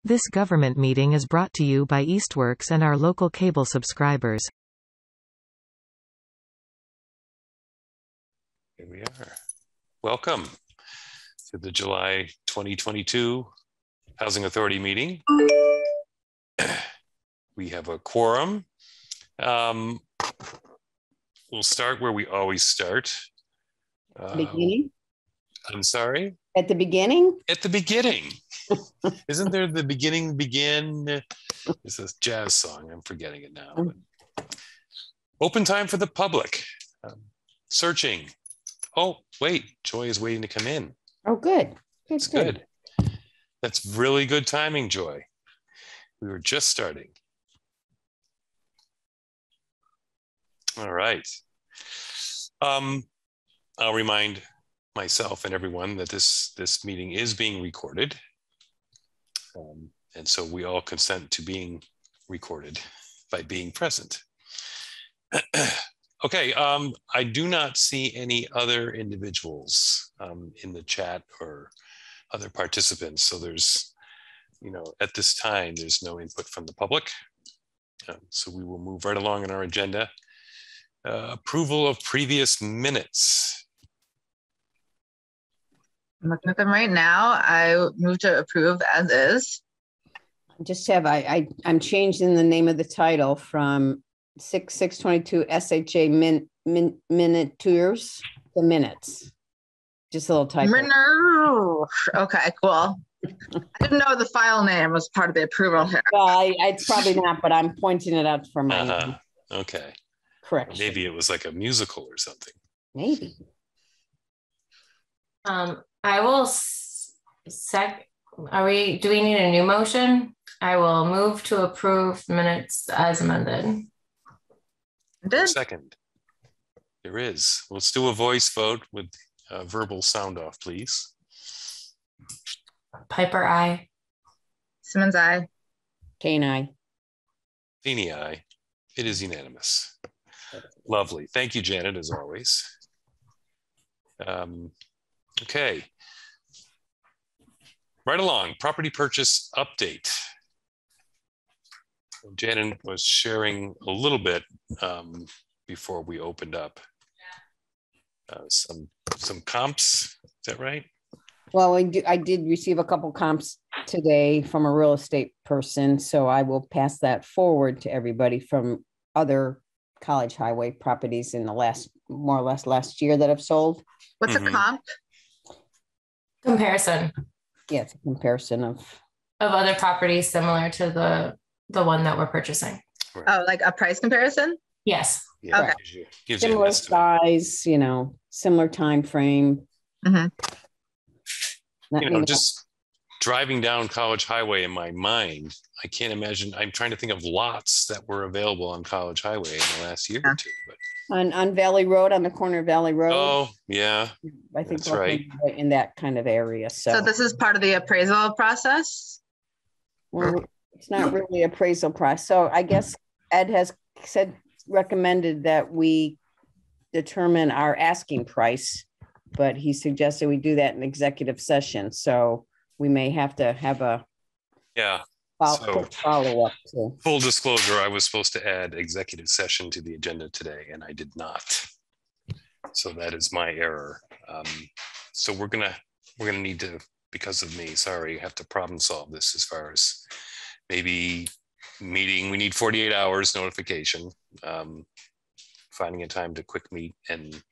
This government meeting is brought to you by Eastworks and our local cable subscribers. Here we are. Welcome to the July 2022 Housing Authority meeting. We have a quorum. We'll start where we always start. Beginning? I'm sorry? At the beginning? At the beginning. Isn't there the beginning begin? It's a jazz song. I'm forgetting it now. Open time for the public. Searching. Oh, wait. Joy is waiting to come in. Oh, good. It's good. That's really good timing, Joy. We were just starting. All right. I'll remind myself and everyone that this meeting is being recorded. And so we all consent to being recorded by being present. Okay, I do not see any other individuals in the chat or other participants. So there's, at this time, there's no input from the public. So we will move right along in our agenda. Approval of previous minutes. I'm looking at them right now. I move to approve as is. Just have, I'm changing the name of the title from 6/6/22 SHA Minutures to minutes. Just a little typo. Okay, cool. I didn't know the file name was part of the approval here. Well, it's probably not, but I'm pointing it out for my okay. Correction. Maybe it was like a musical or something. Maybe. I will do we need a new motion? I will move to approve minutes as amended. Second. There is. Let's do a voice vote with verbal sound off, please. Piper, aye. Simmons, aye. Kane, aye. Feeney, aye. It is unanimous. Lovely. Thank you, Janet, as always. Okay. Right along, property purchase update. Janet was sharing a little bit before we opened up. Some comps, is that right? Well, I did receive a couple comps today from a real estate person, so I will pass that forward to everybody from other College Highway properties in the more or less last year that I've sold. What's a comp? Comparison. Yeah, it's a comparison of other properties similar to the one that we're purchasing. Right. Oh, like a price comparison? Yes. Yeah, okay. Gives similar you size, similar time frame. Mm-hmm. Just driving down College Highway in my mind, I can't imagine. I'm trying to think of lots that were available on College Highway in the last year or two. But on Valley Road, on the corner of Valley Road. Oh, yeah. I think that's right. In that kind of area. So this is part of the appraisal process? Well, it's not really appraisal process. So I guess Ed has recommended that we determine our asking price, but he suggested we do that in executive session. So we may have to have a follow-up. Full disclosure, I was supposed to add executive session to the agenda today, and I did not. So that is my error. So we're gonna need to, because of me, sorry, have to problem solve this as far as maybe meeting. We need 48 hours notification, finding a time to quick meet and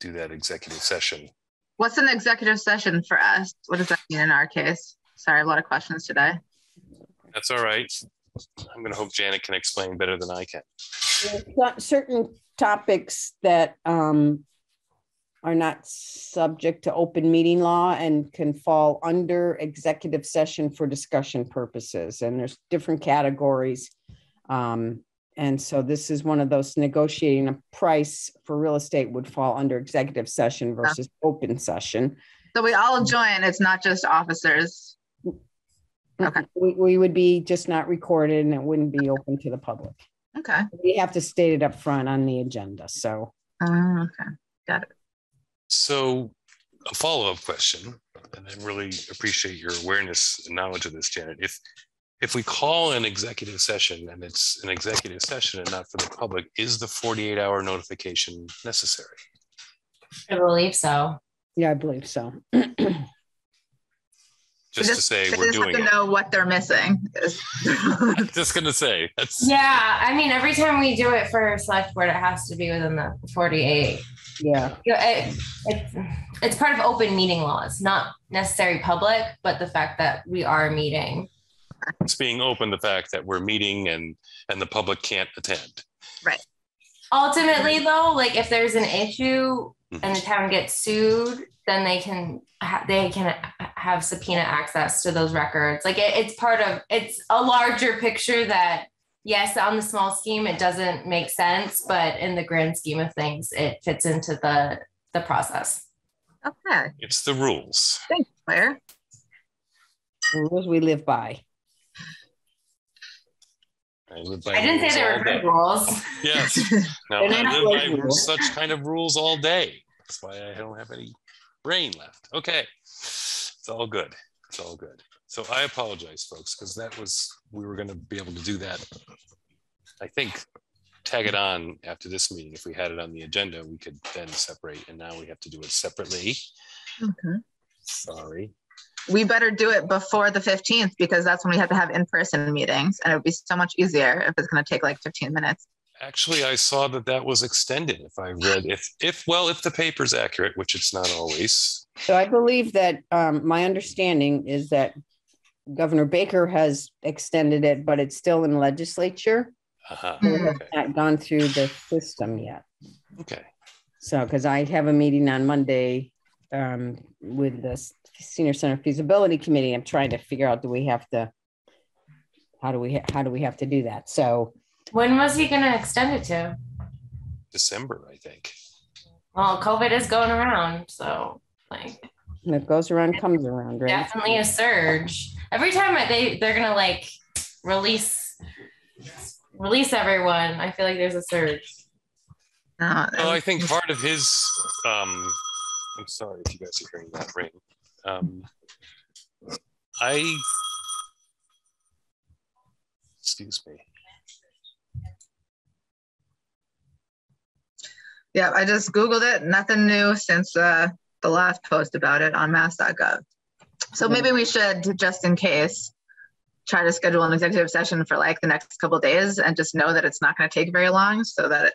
do that executive session. What's an executive session for us? What does that mean in our case? Sorry, I have a lot of questions today. That's all right. I'm going to hope Janet can explain better than I can. Certain topics that are not subject to open meeting law and can fall under executive session for discussion purposes. And there's different categories. And so this is one of those, negotiating a price for real estate would fall under executive session versus open session. So we all join, it's not just officers. Okay. We would be just not recorded and it wouldn't be open to the public. Okay. We have to state it up front on the agenda. So. Okay. Got it. So a follow-up question. and I really appreciate your awareness and knowledge of this, Janet. If we call an executive session and it's an executive session and not for the public, is the 48-hour notification necessary? I believe so. Yeah, I believe so. Just to say they we're just doing have it. to know what they're missing. Just gonna say that's Yeah, I mean, every time we do it for select board, it has to be within the 48. Yeah. It's part of open meeting law. It's not necessarily public, but the fact that we are meeting. it's being open, the fact that we're meeting and the public can't attend. Right. Ultimately, though, like if there's an issue and the town gets sued, then they can have subpoena access to those records. Like it's a larger picture that, yes, on the small scheme, it doesn't make sense, but in the grand scheme of things, it fits into the process. Okay. It's the rules. Thanks, Claire. The rules we live by. I live by I didn't rules say there all were day. good rules. Yes. No, They're I not live like by rules. such kind of rules all day. That's why I don't have any brain left. Okay. It's all good. It's all good. So I apologize, folks, because we were going to be able to do that. I think tag it on after this meeting. If we had it on the agenda, we could then separate. And now we have to do it separately. Okay. Sorry. We better do it before the 15th because that's when we have to have in-person meetings, and it would be so much easier if it's going to take like 15 minutes. Actually, I saw that was extended. If I read, if the paper's accurate, which it's not always. So I believe that my understanding is that Governor Baker has extended it, but it's still in the legislature. Uh-huh. So it has Okay. not gone through the system yet. Okay. So, because I have a meeting on Monday with the Senior Center Feasibility Committee, I'm trying to figure out, how do we have to do that? So, When was he going to extend it to? December, I think. Well, COVID is going around, so like it goes around, comes around, right? definitely a surge. Every time they're gonna like release everyone, I feel like there's a surge. Well, I think part of his, I'm sorry if you guys are hearing that ring. Excuse me. Yeah, I just Googled it. Nothing new since the last post about it on mass.gov. So maybe we should, just in case, try to schedule an executive session for like the next couple of days and just know that it's not going to take very long so that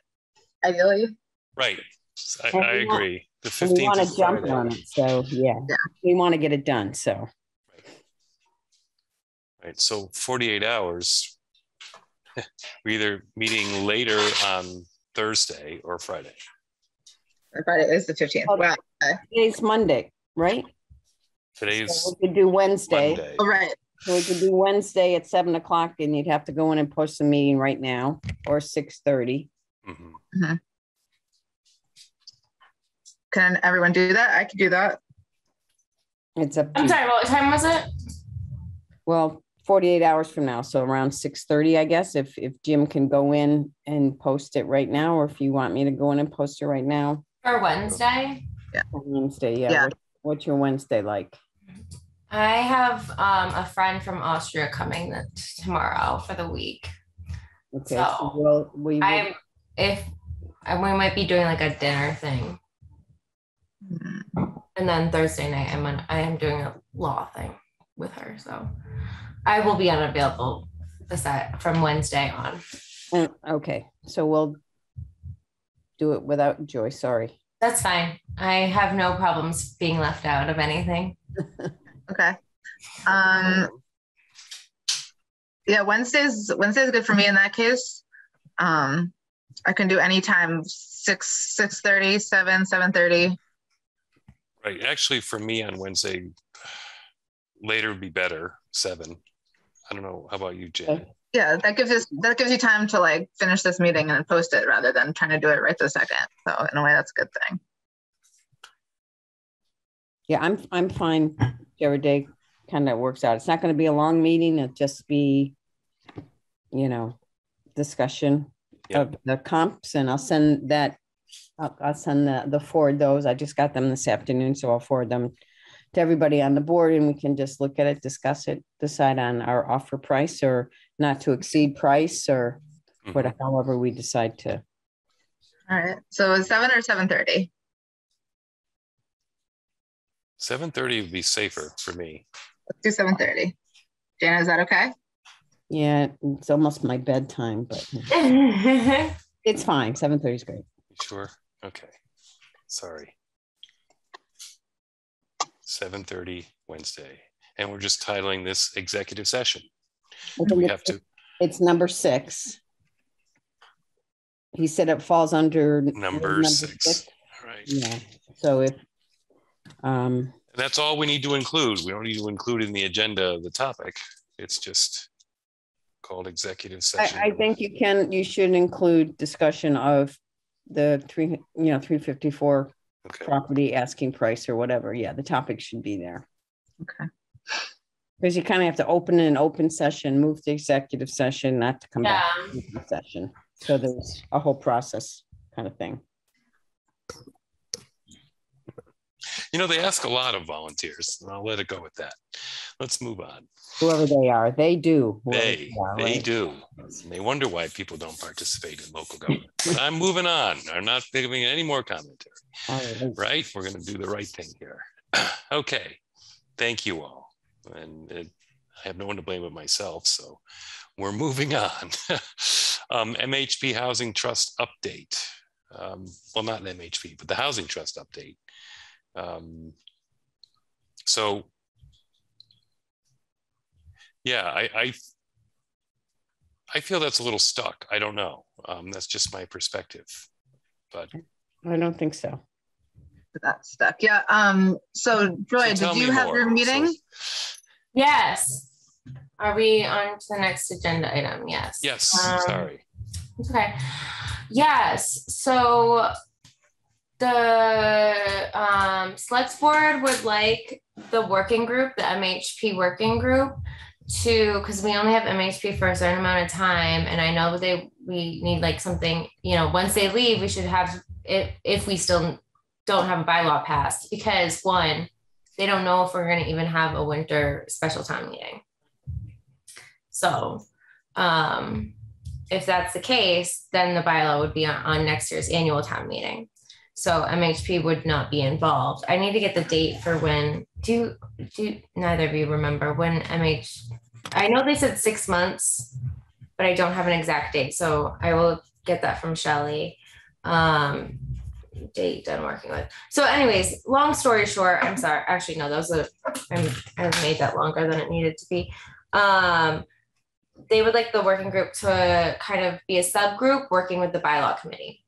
ideally. Right. I agree. The And we 15th want is to jump Friday. on it. So, yeah, we want to get it done. So, Right. So 48 hours, we're either meeting later on Thursday or Friday. Friday is the 15th. Oh, Wow. today's Monday, right? Today's So we could do Wednesday. Monday. Oh, right. So we could do Wednesday at 7 o'clock, and you'd have to go in and post the meeting right now, or 6:30. Mhm. Can everyone do that? I could do that. It's up to I'm you. sorry, what time was it? Well, 48 hours from now, so around 6:30, I guess, if Jim can go in and post it right now, or if you want me to go in and post it right now. For Wednesday? On Wednesday, yeah. Yeah. What's your Wednesday like? I have a friend from Austria coming tomorrow for the week. Okay, So, we we might be doing like a dinner thing. And then Thursday night, I am doing a law thing with her. So I will be unavailable from Wednesday on. okay, so we'll do it without Joy, sorry. That's fine. I have no problems being left out of anything. Okay. Yeah, Wednesday's good for me in that case. I can do anytime 6:30, 7:30. Right. Actually, for me on Wednesday, later would be better. 7. I don't know. How about you, Jen? Yeah, that gives you time to like finish this meeting and then post it rather than trying to do it right this second. So in a way, that's a good thing. Yeah, I'm fine. Whichever day kind of works out. It's not going to be a long meeting. It'll just be, discussion of the comps, and I'll send that. I'll send the forward those. I just got them this afternoon, so I'll forward them to everybody on the board, and we can just look at it, discuss it, decide on our offer price or not to exceed price or whatever, however we decide to. All right. So 7 or 7:30? 7:30 would be safer for me. Let's do 7:30. Jana, is that okay? Yeah, it's almost my bedtime, but it's fine. 7:30 is great. Sure. Okay. Sorry. 7:30 Wednesday. And we're just titling this executive session. We have to. It's number 6. He said it falls under number 6. Right. Yeah. So if and that's all we need to include. We don't need to include in the agenda the topic. It's just called executive session. I think you should include discussion of the 354 property asking price or whatever. Yeah, the topic should be there. Okay. Because you kind of have to open an open session, move to executive session, not to come back to open session. So there's a whole process kind of thing. They ask a lot of volunteers, and I'll let it go with that. Let's move on. Whoever they are, they do. They do. And they wonder why people don't participate in local government. But I'm moving on. I'm not giving any more commentary. Right? We're going to do the right thing here. Okay. Thank you all. And I have no one to blame but myself. So we're moving on. MHP Housing Trust update. Well, not an MHP, but the Housing Trust update. So yeah, I feel that's a little stuck. I don't know. That's just my perspective, but I don't think so. That's stuck. Yeah. So Joy, did you have your meeting? Yes. Are we on to the next agenda item? Yes. Yes. Sorry. It's okay. Yes. So the Select Board would like the working group, the MHP working group, because we only have MHP for a certain amount of time, and I know we need like something, once they leave, we should have it if we still don't have a bylaw passed, because one, they don't know if we're going to even have a winter special town meeting. So if that's the case, then the bylaw would be on next year's annual town meeting. So MHP would not be involved. I need to get the date for when. Do neither of you remember when I know they said 6 months, but I don't have an exact date. So I will get that from Shelley. Date done working with. So anyways, long story short, I'm sorry. Actually, no, I made that longer than it needed to be. They would like the working group to kind of be a subgroup working with the bylaw committee.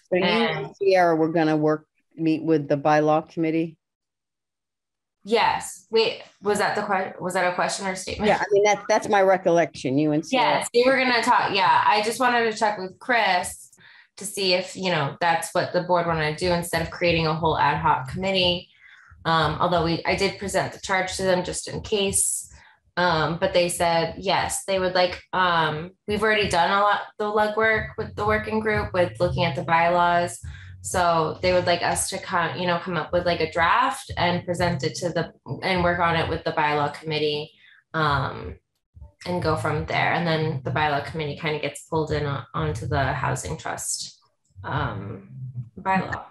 So you and Sierra, we're going to meet with the bylaw committee. Yes. Wait, was that a question or statement? Yeah, I mean that's my recollection. You and Sierra. Yes, we were going to talk. Yeah, I just wanted to check with Chris to see if that's what the board wanted to do instead of creating a whole ad hoc committee. Although I did present the charge to them just in case. But they said yes, they would like. We've already done the legwork with the working group with looking at the bylaws. So they would like us to come up with like a draft and present it and work on it with the bylaw committee, and go from there. And then the bylaw committee kind of gets pulled in onto the housing trust bylaw.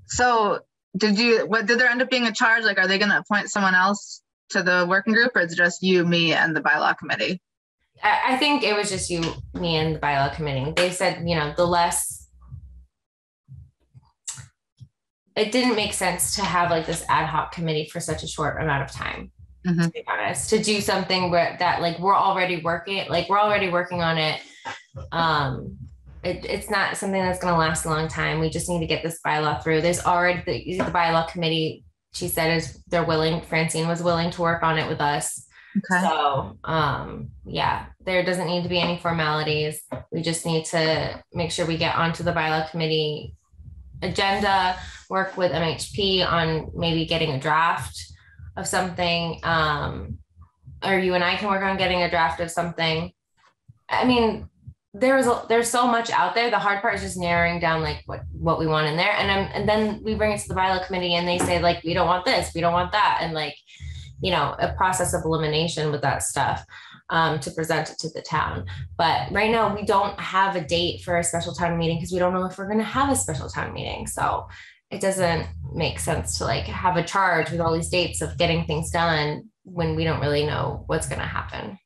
So did there end up being a charge? Like, are they going to appoint someone else to the working group, or is it just you, me, and the bylaw committee? I think it was just you, me, and the bylaw committee. They said, it didn't make sense to have like this ad hoc committee for such a short amount of time. To be honest, to do something that like we're already working on it. It's not something that's going to last a long time. We just need to get this bylaw through. There's already the bylaw committee. She said Francine was willing to work on it with us. Okay. So, yeah, there doesn't need to be any formalities. We just need to make sure we get onto the bylaw committee agenda, work with MHP on maybe getting a draft of something. Or you and I can work on getting a draft of something. I mean, there's so much out there. The hard part is just narrowing down like what we want in there. And then we bring it to the bylaw committee and they say like, we don't want this, we don't want that. And like, a process of elimination with that stuff to present it to the town. But right now we don't have a date for a special town meeting because we don't know if we're going to have a special town meeting. So it doesn't make sense to like have a charge with all these dates of getting things done when we don't really know what's going to happen.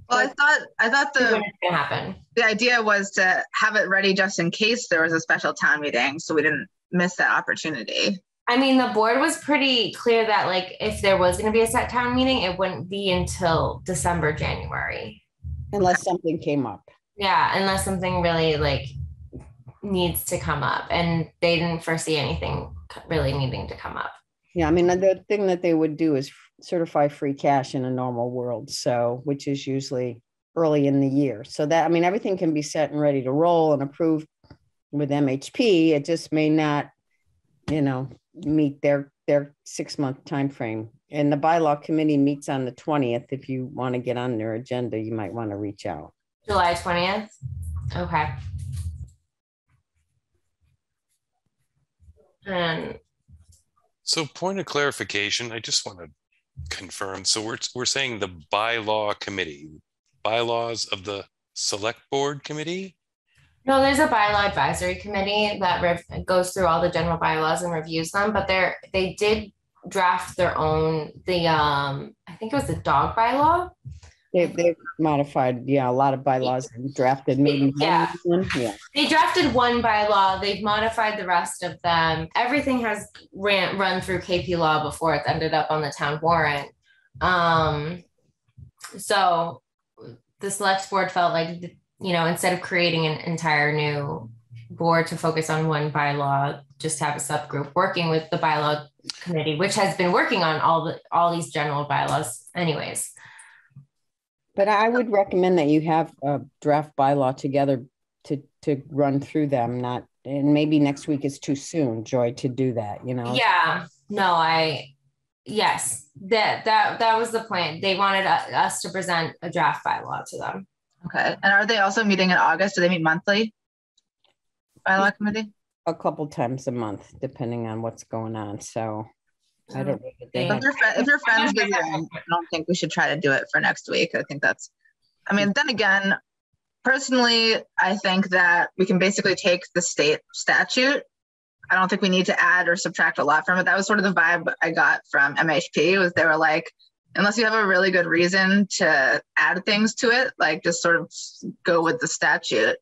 Well, I thought the idea was to have it ready just in case there was a special town meeting, so we didn't miss that opportunity. I mean, the board was pretty clear that like if there was going to be a set town meeting, it wouldn't be until December, January. Unless something came up. Yeah, unless something really like needs to come up, and they didn't foresee anything really needing to come up. Yeah, I mean, the thing that they would do is certify free cash in a normal world, so which is usually early in the year. So that, I mean, everything can be set and ready to roll and approved with MHP. It just may not, meet their 6-month time frame. And the bylaw committee meets on the 20th. If you want to get on their agenda, you might want to reach out. July 20th. Okay. And so point of clarification, I just want to confirm. So we're saying the bylaw committee, bylaws of the select board committee? No, there's a bylaw advisory committee that goes through all the general bylaws and reviews them, but they did draft their own, I think it was the dog bylaw. They've modified, a lot of bylaws and drafted maybe one. Yeah. They drafted one bylaw, they've modified the rest of them. Everything has run through KP Law before it's ended up on the town warrant. So the select board felt like, instead of creating an entire new board to focus on one bylaw, just have a subgroup working with the bylaw committee, which has been working on all these general bylaws anyways. But I would recommend that you have a draft bylaw together to run through them, and maybe next week is too soon, Joy, to do that, Yeah, no, yes, that was the plan. They wanted us to present a draft bylaw to them. Okay. And are they also meeting in August? Do they meet monthly? Bylaw committee? A couple times a month, depending on what's going on. So I don't know. If your friend's busy, I don't think we should try to do it for next week. I think then again, personally, I think that we can basically take the state statute. I don't think we need to add or subtract a lot from it. That was sort of the vibe I got from MHP, was they were like, unless you have a really good reason to add things to it, like just sort of go with the statute.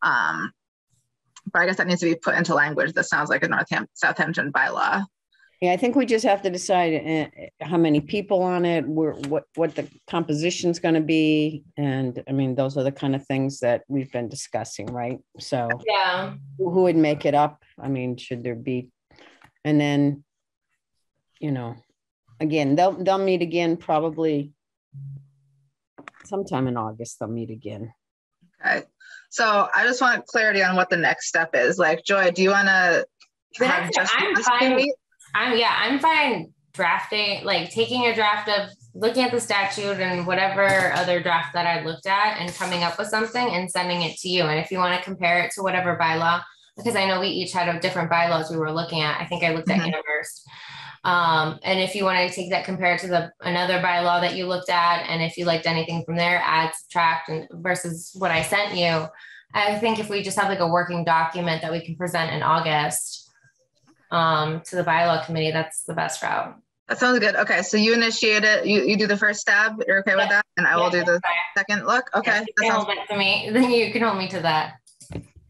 But I guess that needs to be put into language that sounds like a Southampton bylaw. Yeah, I think we just have to decide how many people on it, what the composition is going to be. And I mean, those are the kind of things that we've been discussing, right? So yeah, who would make it up? I mean, should there be, and then, again, they'll meet again, probably sometime in August, they'll meet again. Okay. So I just want clarity on what the next step is. Like, Joy, do you want to have just I'm fine drafting, like taking a draft of looking at the statute and whatever other draft that I looked at and coming up with something and sending it to you. And if you want to compare it to whatever bylaw, because I know we each had different bylaws we were looking at. I think I looked at Amherst. And if you want to take that, compare it to another bylaw that you looked at, and if you liked anything from there, add, subtract, and versus what I sent you, I think if we just have like a working document that we can present in August to the bylaw committee, that's the best route. That sounds good. Okay, so you initiate it. You do the first stab. You're okay with that, and I will do the second look. Okay, you can hold it to me. Then you can hold me to that.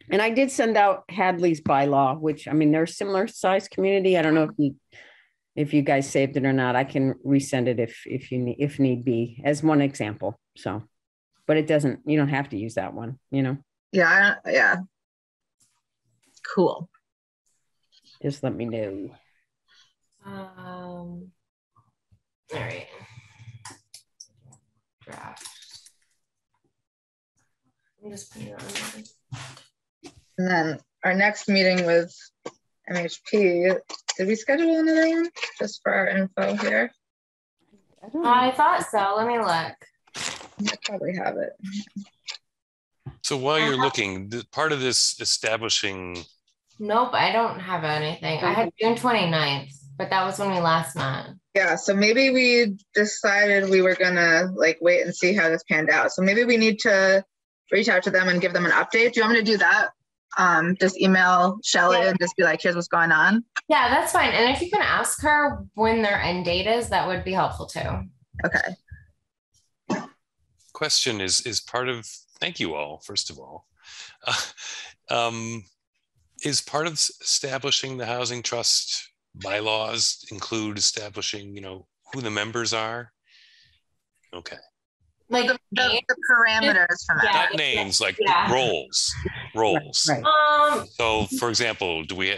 And I did send out Hadley's bylaw, which, I mean, they're a similar size community. I don't know if you guys saved it or not. I can resend it if need be, as one example. So, but you don't have to use that one, Yeah. Cool. Just let me know. All right. Draft. I'm just putting it on. And then our next meeting with MHP, did we schedule another one just for our info here? I thought so. Let me look. I probably have it. So while you're looking, part of this establishing, Nope, I don't have anything. I had June 29th, but that was when we last met. Yeah, so maybe we decided we were gonna like wait and see how this panned out. So maybe we need to reach out to them and give them an update. Do you want me to do that? Just email Shelley and just be like, here's what's going on. Yeah, that's fine. And if you can ask her when their end date is, that would be helpful too. Okay. question is part of, thank you all, first of all. Is part of establishing the housing trust bylaws include establishing, who the members are? Okay. Like the parameters from that. Not names, like roles. Right. So for example, do we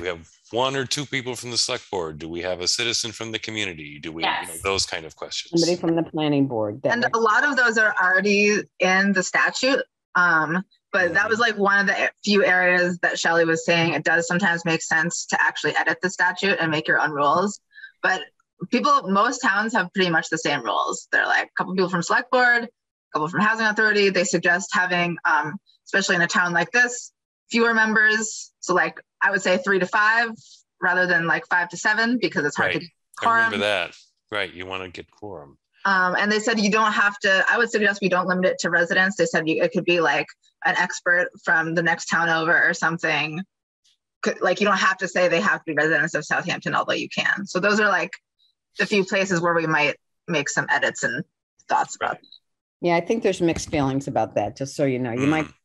have one or two people from the select board? Do we have a citizen from the community? Do we, those kind of questions? Somebody from the planning board. And a lot of those are already in the statute. But that was like one of the few areas that Shelley was saying it does sometimes make sense to actually edit the statute and make your own rules. But most towns have pretty much the same rules. They're like a couple people from select board, a couple from housing authority. They suggest having, especially in a town like this, fewer members. So like I would say 3 to 5 rather than like 5 to 7 because it's hard to get quorum. I remember that. Right. You want to get quorum. And they said you don't have to, I would suggest we don't limit it to residents. They said it could be like an expert from the next town over or something. Like you don't have to say they have to be residents of Southampton, although you can. So those are like the few places where we might make some edits and thoughts about. Yeah, I think there's mixed feelings about that, just so you know.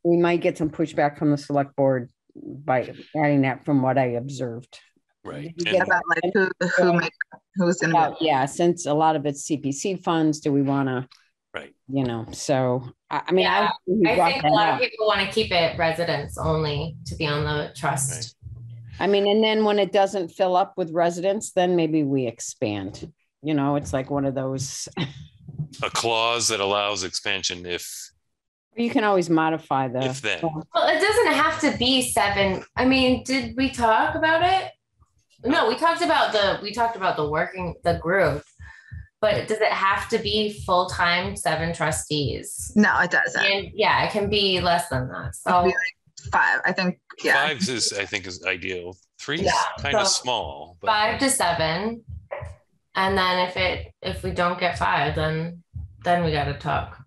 We might get some pushback from the select board by adding that from what I observed. Right. About like who's in what. Yeah, since a lot of it's CPC funds, do we want to, so I mean, I think a lot of people want to keep it residents only to be on the trust. Right. I mean, and then when it doesn't fill up with residents, then maybe we expand. It's like one of those. A clause that allows expansion if. You can always modify the. If then. Well, it doesn't have to be 7. I mean, did we talk about it? No, we talked about the group, but does it have to be full-time 7 trustees? No, it doesn't. And it can be less than that. So like 5, I think. Yeah, 5 is ideal. 3 is kind of small. But 5 to 7, and then if we don't get 5, then we got to talk.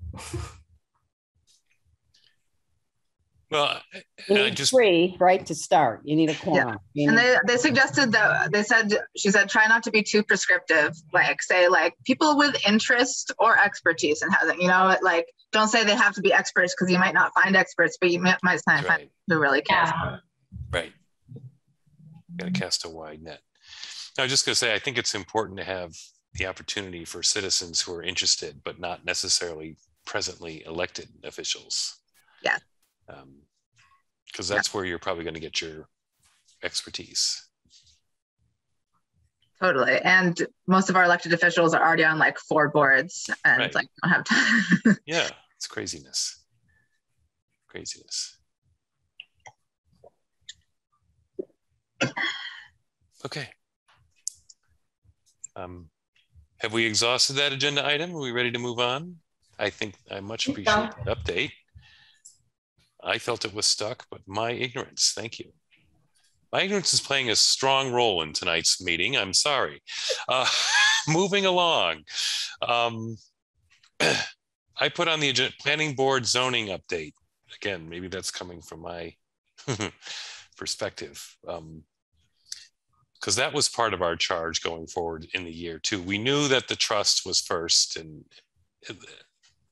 Well, you need 3, right, to start. You need a quorum. Yeah. And they suggested that she said try not to be too prescriptive. Like say like people with interest or expertise in housing. Like don't say they have to be experts because you might not find experts, but you might find who really cares. Yeah. Right. Got to cast a wide net. I was just going to say I think it's important to have the opportunity for citizens who are interested but not necessarily presently elected officials. Yeah. Because that's where you're probably going to get your expertise. Totally. And most of our elected officials are already on like 4 boards and like don't have time. Yeah, it's craziness. Okay. Have we exhausted that agenda item? Are we ready to move on? I think I much appreciate the update. I felt it was stuck, but my ignorance, thank you. My ignorance is playing a strong role in tonight's meeting. I'm sorry. Moving along. I put on the agenda planning board zoning update. Again, maybe that's coming from my perspective. Because that was part of our charge going forward in the year too. We knew that the trust was first, and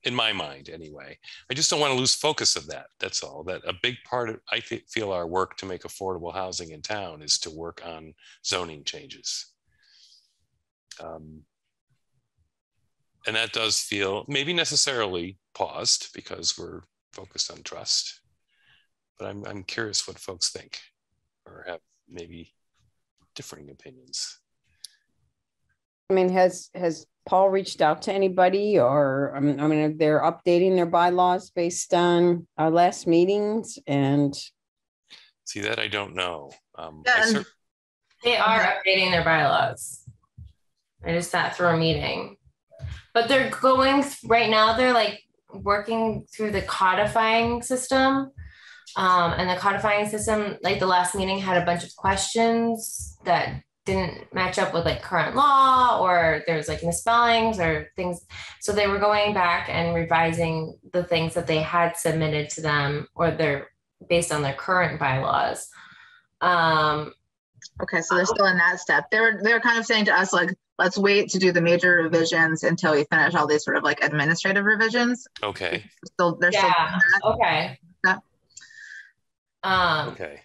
in my mind anyway. I just don't want to lose focus of that. That's all. That a big part of, I feel our work to make affordable housing in town is to work on zoning changes. And that does feel maybe necessarily paused because we're focused on trust. But I'm curious what folks think or have maybe differing opinions. I mean, has Paul reached out to anybody, or I mean, they're updating their bylaws based on our last meetings? And see that I don't know. They are updating their bylaws. I just sat through a meeting, but they're going right now. They're like working through the codifying system. And the codifying system, like the last meeting had a bunch of questions that didn't match up with like current law, or there's like misspellings or things. So they were going back and revising the things that they had submitted to them, or they're based on their current bylaws. Okay, so they're still in that step. They're kind of saying to us, like, let's wait to do the major revisions until we finish all these sort of like administrative revisions. Okay. They're still Yeah. Okay. Yeah. Okay.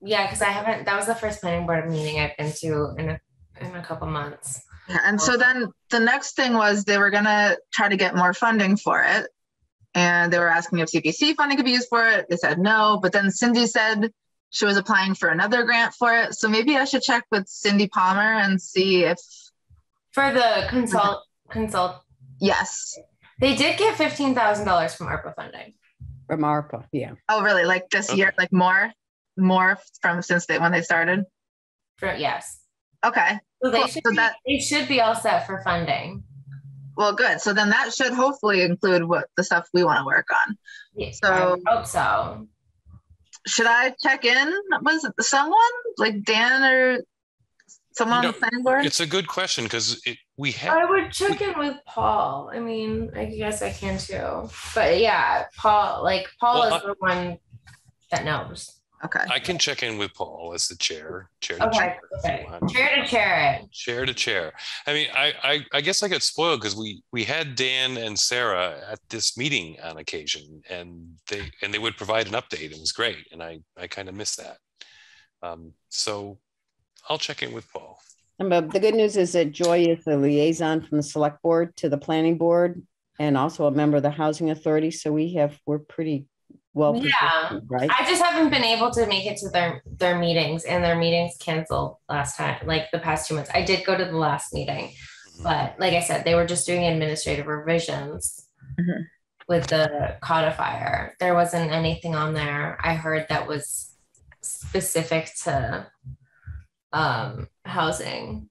Yeah, because that was the first planning board meeting I've been to in a couple months. Yeah, and so then the next thing was they were gonna try to get more funding for it. And they were asking if CPC funding could be used for it. They said no, but then Cindy said she was applying for another grant for it. So maybe I should check with Cindy Palmer and see if. For the consult. Yes. They did get $15,000 from ARPA funding. From ARPA, yeah. Oh, really? Like this year, like more from when they started? Yes. Okay. So Cool. they should be all set for funding. Well, good. So then that should hopefully include what the stuff we want to work on. Yeah, So I hope so. should I check in with someone like Dan or someone on the planning board? It's a good question because we have. I would check in with Paul. I mean, I guess I can too. But yeah, Paul is the one that knows. Okay. I can check in with Paul as the chair. Chair to Okay. chair. Okay. Chair to chair it. Chair to chair. I mean, I guess I got spoiled because we had Dan and Sarah at this meeting on occasion, and they would provide an update. It was great, and I kind of missed that. So I'll check in with Paul. But the good news is that Joy is the liaison from the select board to the planning board, and also a member of the housing authority. So we're pretty well positioned, right? I just haven't been able to make it to their meetings, and their meetings canceled last time, like the past 2 months. I did go to the last meeting, but like I said, they were just doing administrative revisions with the codifier. There wasn't anything on there I heard that was specific to housing.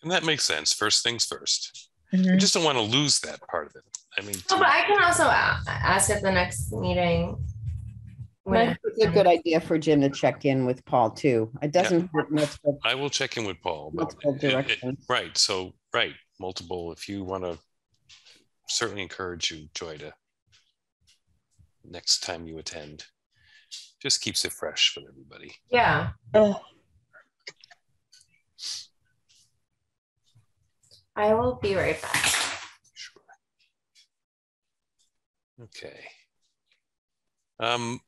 And that makes sense. First things first. I just don't want to lose that part of it. I mean, No, but I can also ask at the next meeting. It's a good idea for Jim to check in with Paul too. It doesn't hurt much, but I will check in with Paul. multiple directions. Right. So, right. Multiple. If you want to, certainly encourage you, Joy, to next time you attend, just keeps it fresh with everybody. Yeah. I will be right back. Sure. Okay. Well,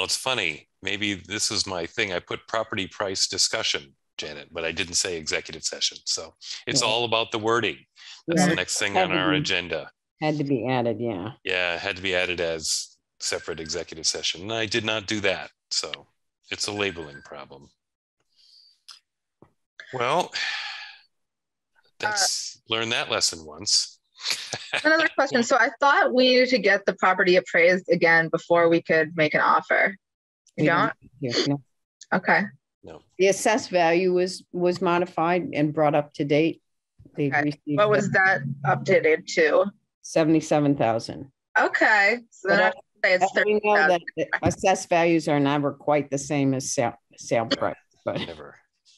it's funny. Maybe this is my thing. I put property price discussion, Janet, but I didn't say executive session. So it's all about the wording. That's the next thing on our agenda. Had to be added, yeah. Yeah, it had to be added as separate executive session. And I did not do that. So it's a labeling problem. Well, let's learn that lesson once. Another question. So I thought we needed to get the property appraised again before we could make an offer. You don't? No. Okay. No. The assessed value was modified and brought up to date. They received What was that updated to? 77,000. Okay. So then I should say it's We know 30,000. that the assessed values are never quite the same as sale price, but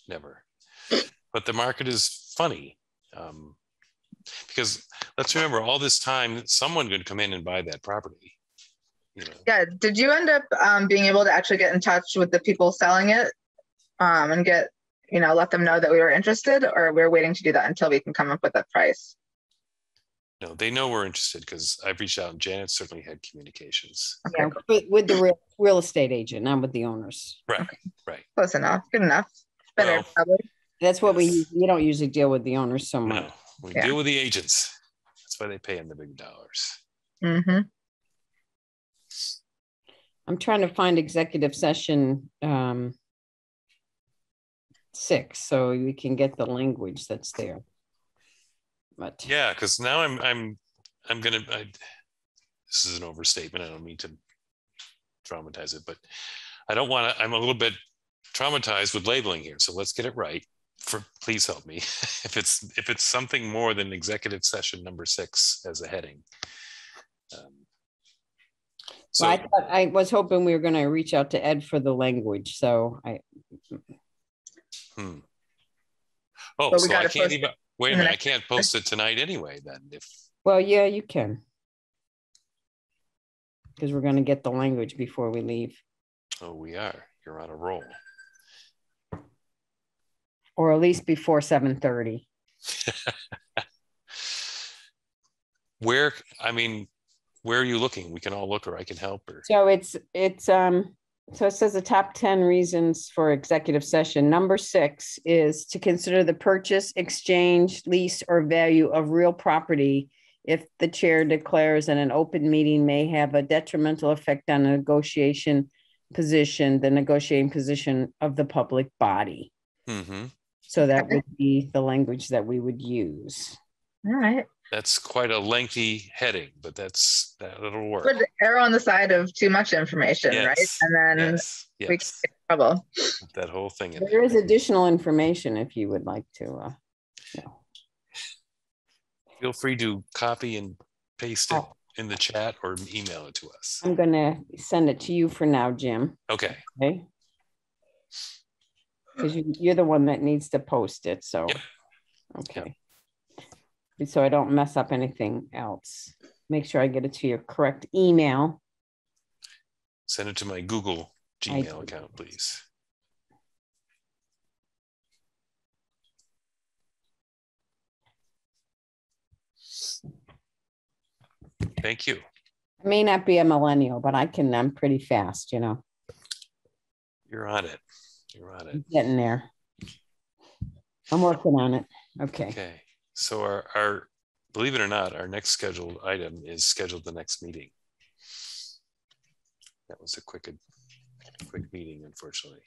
Never. But the market is funny because let's remember all this time, someone could come in and buy that property. You know. Yeah. Did you end up being able to actually get in touch with the people selling it and get, let them know that we were interested, or we're waiting to do that until we can come up with a price? No, they know we're interested because I've reached out and Janet certainly had communications. Okay, yeah, but with the real estate agent, not with the owners. Right, okay. right. Close enough. Good enough. Better, Well, probably. That's what we don't usually deal with the owners so much. No, we Yeah. deal with the agents. That's why they pay them the big dollars. Mm-hmm. I'm trying to find executive session 6 so we can get the language that's there. But Yeah, because now I'm gonna. This is an overstatement. I don't mean to dramatize it, but I don't want to. I'm a little bit traumatized with labeling here, so let's get it right. please help me. If it's something more than executive session number 6 as a heading. So Well, I was hoping we were going to reach out to Ed for the language. So Oh, But we so I gotta can't post even, wait a minute, I can't post it tonight anyway then. well, yeah, you can. Because we're going to get the language before we leave. Oh, we are. You're on a roll. Or at least before 7:30. Where are you looking? We can all look, or I can help. Or So so it says the top 10 reasons for executive session. Number 6 is to consider the purchase, exchange, lease, or value of real property if the chair declares that an open meeting may have a detrimental effect on the negotiating position of the public body. Mm-hmm. So that would be the language that we would use. All right. That's quite a lengthy heading, but that'll work. Would err on the side of too much information, Yes. right? And then Yes. we can Yes. get in trouble. That whole thing. In There is additional information if you would like to. Feel free to copy and paste it in the chat or email it to us. I'm going to send it to you for now, Jim. Okay. Okay. Because you're the one that needs to post it. So, Yep. Okay. So I don't mess up anything else. Make sure I get it to your correct email. Send it to my Google Gmail account, please. Thank you. I may not be a millennial, but I'm pretty fast, You're on it. You're on it. I'm getting there. I'm working on it. Okay. Okay. So our believe it or not, our next scheduled item is scheduled the next meeting. That was a quick meeting, unfortunately.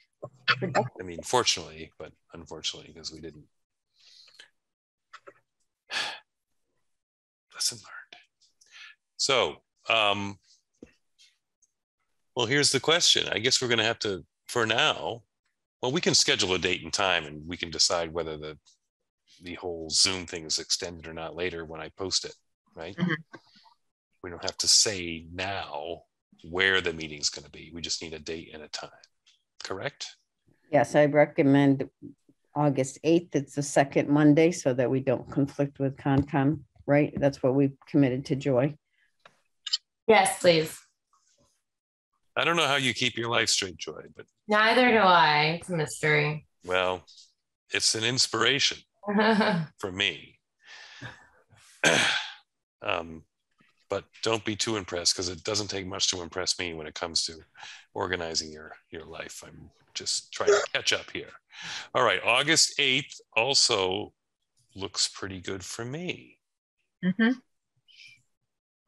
I mean, fortunately, but unfortunately, because we didn't. Lesson learned. So, well, here's the question. I guess we're going to have to, for now, well, we can schedule a date and time, and we can decide whether the whole Zoom thing is extended or not later when I post it, right? Mm-hmm. We don't have to say now where the meeting's going to be. We just need a date and a time, correct? Yes, I recommend August 8th. It's the second Monday so that we don't conflict with Concom, right? That's what we've committed to, Joy. Yes, please. I don't know how you keep your life straight, Joy, but neither do I. It's a mystery. Well, it's an inspiration for me. But don't be too impressed, because it doesn't take much to impress me when it comes to organizing your life. I'm just trying to catch up here. All right, August 8th also looks pretty good for me. Mm-hmm.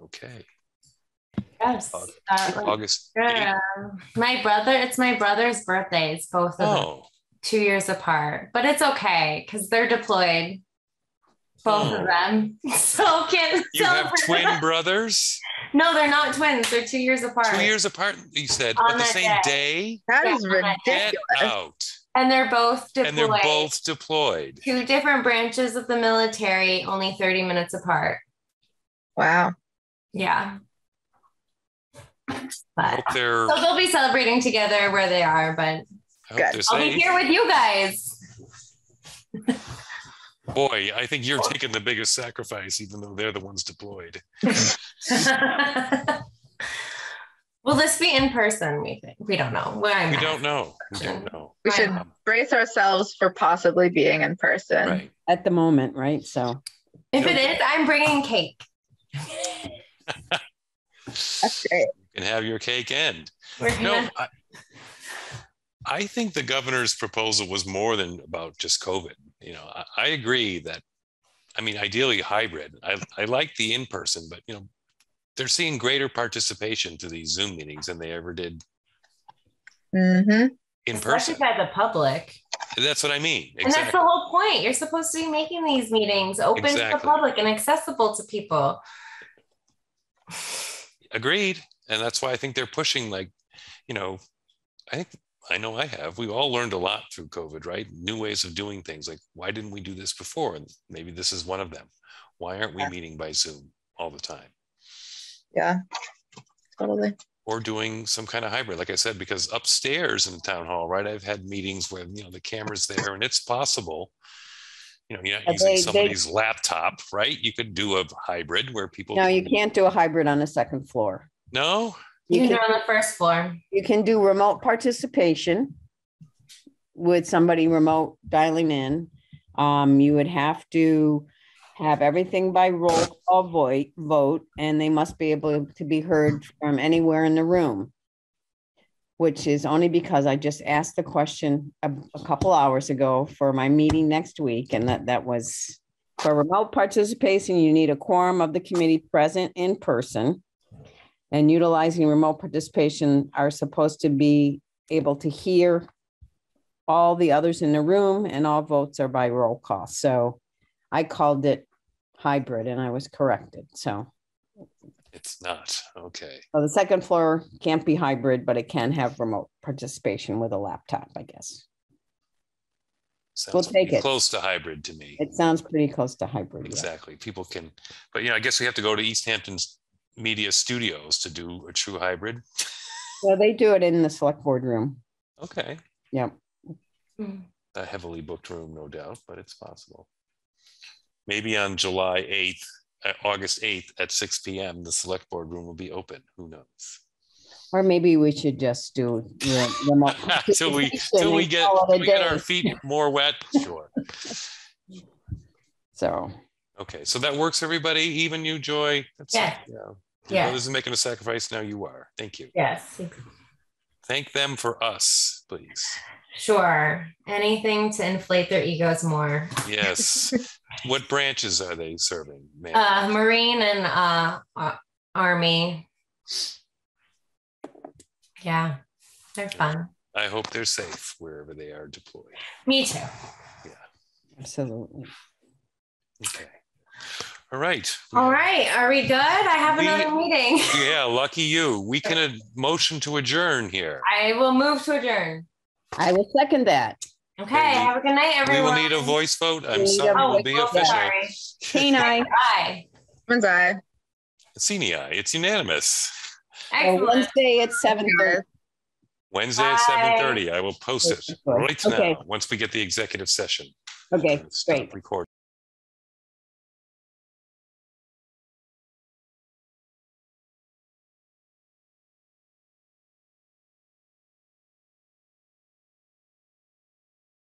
Okay. Yes. August 8th. It's my brother's birthdays, both of them. 2 years apart, but it's okay because they're deployed, both of them. So can't you have twin brothers? No, they're not twins. They're 2 years apart. 2 years apart, you said, but the same day? That is ridiculous. Get out. And they're both deployed. 2 different branches of the military, only 30 minutes apart. Wow. Yeah. But, so they'll be celebrating together where they are, but I'll be here with you guys. Boy, I think you're taking the biggest sacrifice, even though they're the ones deployed. Will this be in person? We don't know. We don't know. We should brace ourselves for possibly being in person. Right. At the moment, right? So if it is, I'm bringing cake. That's great. You can have your cake end. No, I think the governor's proposal was more than about just COVID. I agree that, ideally hybrid. I like the in-person, but they're seeing greater participation to these Zoom meetings than they ever did in person. Especially by the public. That's what I mean. Exactly. And that's the whole point. You're supposed to be making these meetings open to the public and accessible to people. Agreed. And that's why I think they're pushing, I think I know I have. We all learned a lot through COVID, right? New ways of doing things. Like, why didn't we do this before? And maybe this is one of them. Why aren't we meeting by Zoom all the time? Yeah, totally. Or doing some kind of hybrid, like I said, because upstairs in the town hall, right? I've had meetings where, the camera's there and it's possible, you're not using somebody's laptop, right? You could do a hybrid where people. No, you can't do a hybrid on the second floor. No? You can do it on the first floor. You can do remote participation with somebody remote dialing in. You would have to have everything by roll call vote, and they must be able to be heard from anywhere in the room, which is only because I just asked the question a couple hours ago for my meeting next week. And that was for remote participation. You need a quorum of the committee present in person. And utilizing remote participation are supposed to be able to hear all the others in the room, and all votes are by roll call. So I called it hybrid and I was corrected. So it's not. Okay. So the second floor can't be hybrid, but it can have remote participation with a laptop, I guess. Sounds We'll take it. Close to hybrid to me. It sounds pretty close to hybrid. Exactly. Yeah. People can, but I guess we have to go to East Hampton's Media Studios to do a true hybrid. Well, they do it in the select board room. Okay. Yeah. A heavily booked room, no doubt, but it's possible. Maybe on July 8th, August 8th at 6 p.m., the select board room will be open. Who knows? Or maybe we should just do remote till we get our feet more wet. Sure. So. Okay, so that works, everybody. Even you, Joy. Yeah. Your Yeah. brothers are making a sacrifice. Now you are. Thank you. Yes. Thank them for us, please. Sure. Anything to inflate their egos more. Yes. What branches are they serving? Man? Marine and Army. Yeah, they're fun. I hope they're safe wherever they are deployed. Me too. Yeah. Absolutely. Okay. All right. All right. Are we good? I have another meeting. Yeah, lucky you. We can motion to adjourn here. I will move to adjourn. I will second that. Okay. Have a good night, everyone. We will need a voice vote. I'm sorry. It will be official. Sorry. Kane, aye. Bye. Women's eye. Senior eye. It's unanimous. Excellent. Wednesday at 7:30. Wednesday at 7:30. I will post it right Okay. now once we get the executive session. Okay, Stop great. recording.